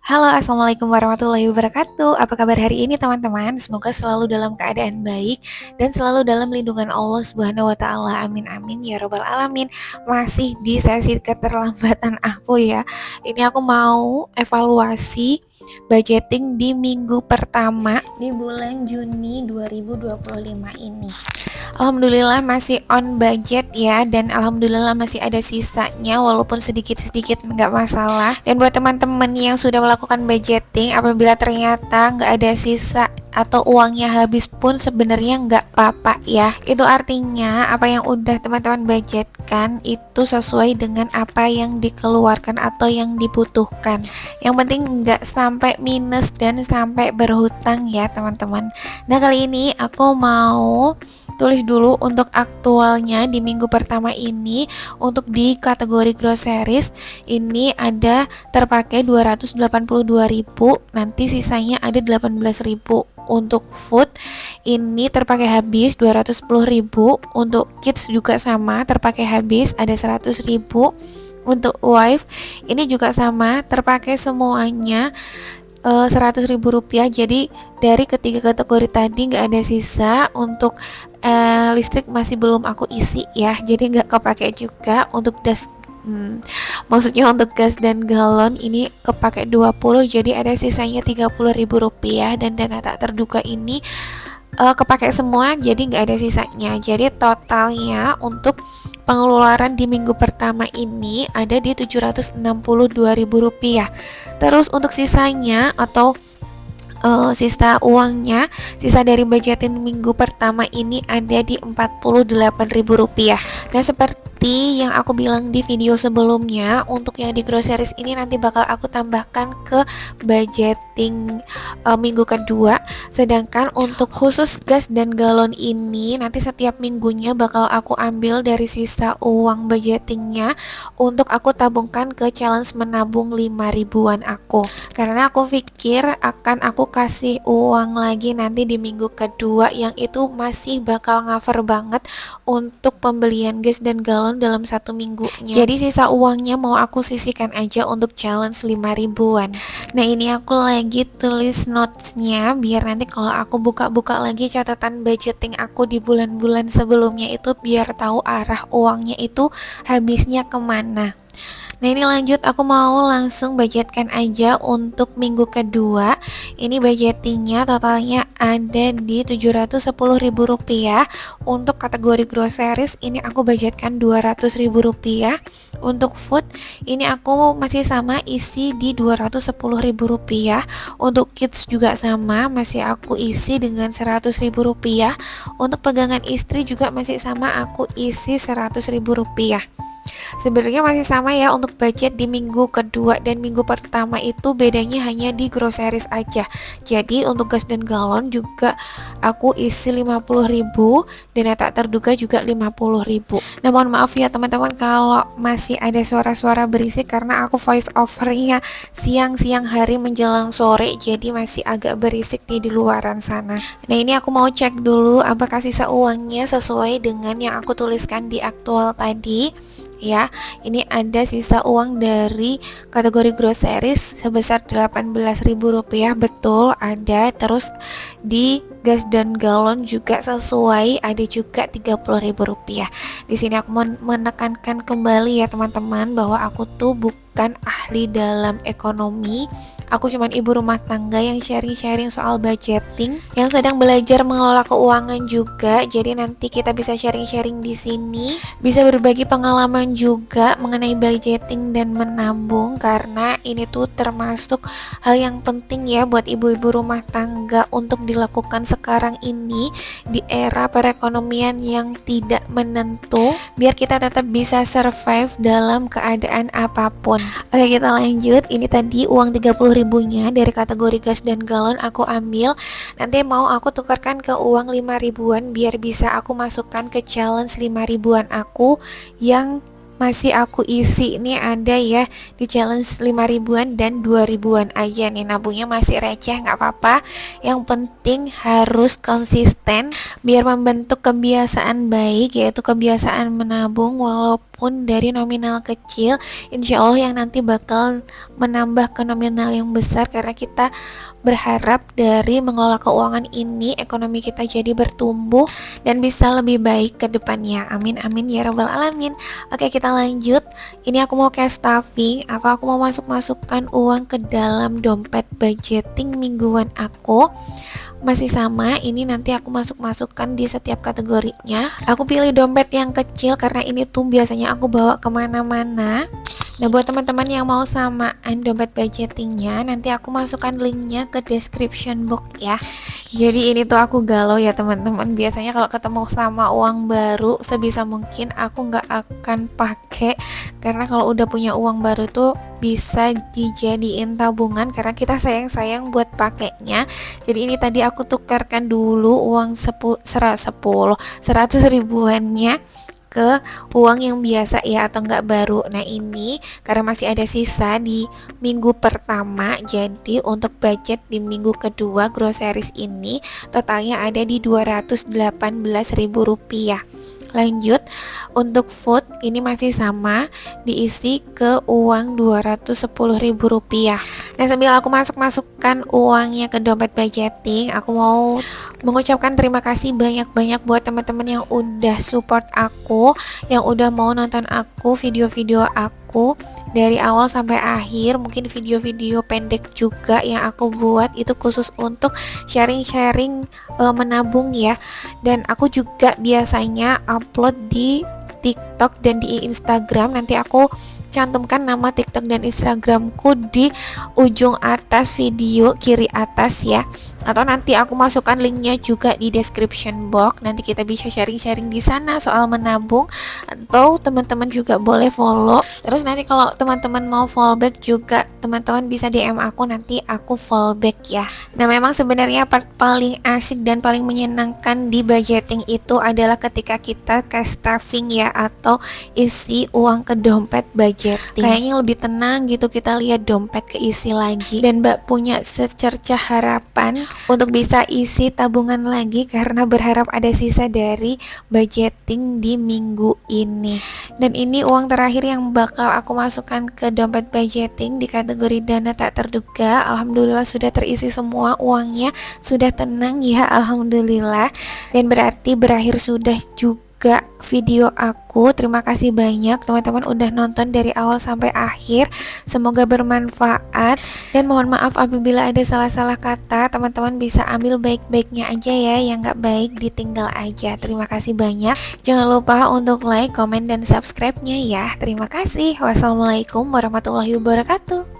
Halo, assalamualaikum warahmatullahi wabarakatuh. Apa kabar hari ini, teman-teman? Semoga selalu dalam keadaan baik dan selalu dalam lindungan Allah Subhanahu wa Ta'ala. Amin, amin ya Robbal 'Alamin. Masih di sesi keterlambatan aku ya. Ini aku mau evaluasi budgeting di minggu pertama di bulan Juni 2025 ini. Alhamdulillah masih on budget ya, dan alhamdulillah masih ada sisanya walaupun sedikit-sedikit nggak masalah. Dan buat teman-teman yang sudah melakukan budgeting, apabila ternyata nggak ada sisa atau uangnya habis pun sebenarnya nggak apa-apa ya. Itu artinya apa yang udah teman-teman budgetkan itu sesuai dengan apa yang dikeluarkan atau yang dibutuhkan. Yang penting nggak sampai minus dan sampai berhutang ya teman-teman. Nah, kali ini aku mau tulis dulu untuk aktualnya di minggu pertama ini. Untuk di kategori groceries ini ada terpakai 282.000, nanti sisanya ada 18.000. Untuk food ini terpakai habis 210.000. Untuk kids juga sama, terpakai habis ada 100.000. Untuk wife ini juga sama, terpakai semuanya 100.000 rupiah. Jadi dari ketiga kategori tadi nggak ada sisa. Untuk listrik masih belum aku isi ya, jadi nggak kepake juga. Untuk maksudnya untuk gas dan galon ini kepake 20, jadi ada sisanya 30.000 rupiah. Dan dana tak terduga ini kepake semua, jadi nggak ada sisanya. Jadi totalnya untuk pengeluaran di minggu pertama ini ada di 762.000 rupiah. Terus untuk sisanya atau sisa uangnya, sisa dari budgetin minggu pertama ini ada di 48.000 rupiah. Nah, seperti yang aku bilang di video sebelumnya, untuk yang di groceries ini nanti bakal aku tambahkan ke budgeting minggu kedua. Sedangkan untuk khusus gas dan galon ini nanti setiap minggunya bakal aku ambil dari sisa uang budgetingnya untuk aku tabungkan ke challenge menabung 5 ribuan aku. Karena aku pikir akan aku kasih uang lagi nanti di minggu kedua, yang itu masih bakal cover banget untuk pembelian gas dan galon dalam satu minggunya. Jadi sisa uangnya mau aku sisihkan aja untuk challenge 5 ribuan. Nah, ini aku lagi tulis notesnya biar nanti kalau aku buka-buka lagi catatan budgeting aku di bulan-bulan sebelumnya itu biar tahu arah uangnya itu habisnya kemana. Nah, ini lanjut, aku mau langsung budgetkan aja untuk minggu kedua. Ini budgetingnya totalnya ada di 710.000 rupiah. Untuk kategori groceries ini aku budgetkan 200.000 rupiah. Untuk food ini aku masih sama, isi di 210.000 rupiah. Untuk kids juga sama, masih aku isi dengan 100.000 rupiah. Untuk pegangan istri juga masih sama, aku isi 100.000 rupiah. Sebenarnya masih sama ya untuk budget di minggu kedua dan minggu pertama, itu bedanya hanya di groceries aja. Jadi untuk gas dan galon juga aku isi 50.000 dan tak terduga juga 50.000. Nah, mohon maaf ya teman-teman kalau masih ada suara-suara berisik karena aku voice overnya siang-siang hari menjelang sore, jadi masih agak berisik di luaran sana. Nah, ini aku mau cek dulu apakah sisa uangnya sesuai dengan yang aku tuliskan di aktual tadi. Ya, ini ada sisa uang dari kategori groceries sebesar 18.000 rupiah, betul ada. Terus di gas dan galon juga sesuai, ada juga 30.000 rupiah. Di sini aku menekankan kembali ya teman-teman bahwa aku tuh bukan ahli dalam ekonomi. Aku cuman ibu rumah tangga yang sharing-sharing soal budgeting, yang sedang belajar mengelola keuangan juga. Jadi nanti kita bisa sharing-sharing di sini, bisa berbagi pengalaman juga mengenai budgeting dan menabung, karena ini tuh termasuk hal yang penting ya buat ibu-ibu rumah tangga untuk dilakukan sekarang ini di era perekonomian yang tidak menentu, biar kita tetap bisa survive dalam keadaan apapun. Oke, kita lanjut. Ini tadi uang 30.000-nya dari kategori gas dan galon aku ambil. Nanti mau aku tukarkan ke uang 5 ribuan biar bisa aku masukkan ke challenge 5 ribuan aku yang masih aku isi nih, ada ya di challenge 5 ribuan dan 2 ribuan aja nih, nabungnya masih receh nggak apa-apa, yang penting harus konsisten biar membentuk kebiasaan baik, yaitu kebiasaan menabung walaupun dari nominal kecil, insya Allah yang nanti bakal menambah ke nominal yang besar, karena kita berharap dari mengelola keuangan ini ekonomi kita jadi bertumbuh dan bisa lebih baik ke depannya. Amin amin ya rabbal alamin. Oke, kita lanjut. Ini aku mau cash stuffing atau aku mau masukkan uang ke dalam dompet budgeting mingguan aku. Masih sama, ini nanti aku masukkan di setiap kategorinya. Aku pilih dompet yang kecil karena ini tuh biasanya aku bawa kemana-mana. Nah, buat teman-teman yang mau samaan dompet budgetingnya, nanti aku masukkan linknya ke description box ya. Jadi ini tuh aku galau ya teman-teman. Biasanya kalau ketemu sama uang baru, sebisa mungkin aku nggak akan pakai, karena kalau udah punya uang baru tuh bisa dijadiin tabungan karena kita sayang-sayang buat pakainya. Jadi ini tadi aku tukarkan dulu uang 100 ribuannya ke uang yang biasa ya, atau enggak baru. Nah, ini karena masih ada sisa di minggu pertama, jadi untuk budget di minggu kedua groceries ini totalnya ada di 218.000 rupiah. Lanjut, untuk food ini masih sama, diisi ke uang 210.000 rupiah. Nah, sambil aku masukkan uangnya ke dompet budgeting, aku mau mengucapkan terima kasih banyak-banyak buat teman-teman yang udah support aku, yang udah mau nonton aku, video-video aku dari awal sampai akhir. Mungkin video-video pendek juga yang aku buat itu khusus untuk sharing-sharing menabung ya. Dan aku juga biasanya upload di TikTok dan di Instagram. Nanti aku cantumkan nama TikTok dan Instagramku di ujung atas video kiri atas ya, atau nanti aku masukkan linknya juga di description box. Nanti kita bisa sharing-sharing di sana soal menabung, atau teman-teman juga boleh follow. Terus nanti kalau teman-teman mau fallback juga, teman-teman bisa DM aku, nanti aku fallback ya. Nah, memang sebenarnya part paling asik dan paling menyenangkan di budgeting itu adalah ketika kita cash stuffing ya, atau isi uang ke dompet budgeting. Kayaknya lebih tenang gitu, kita lihat dompet keisi lagi, dan Mbak punya secercah harapan untuk bisa isi tabungan lagi karena berharap ada sisa dari budgeting di minggu ini. Dan ini uang terakhir yang bakal aku masukkan ke dompet budgeting di kategori dana tak terduga. Alhamdulillah sudah terisi semua uangnya, sudah tenang ya, alhamdulillah. Dan berarti berakhir sudah juga video aku. Terima kasih banyak teman-teman udah nonton dari awal sampai akhir, semoga bermanfaat, dan mohon maaf apabila ada salah-salah kata. Teman-teman bisa ambil baik-baiknya aja ya, yang gak baik ditinggal aja. Terima kasih banyak, jangan lupa untuk like, komen, dan subscribe-nya ya. Terima kasih. Wassalamualaikum warahmatullahi wabarakatuh.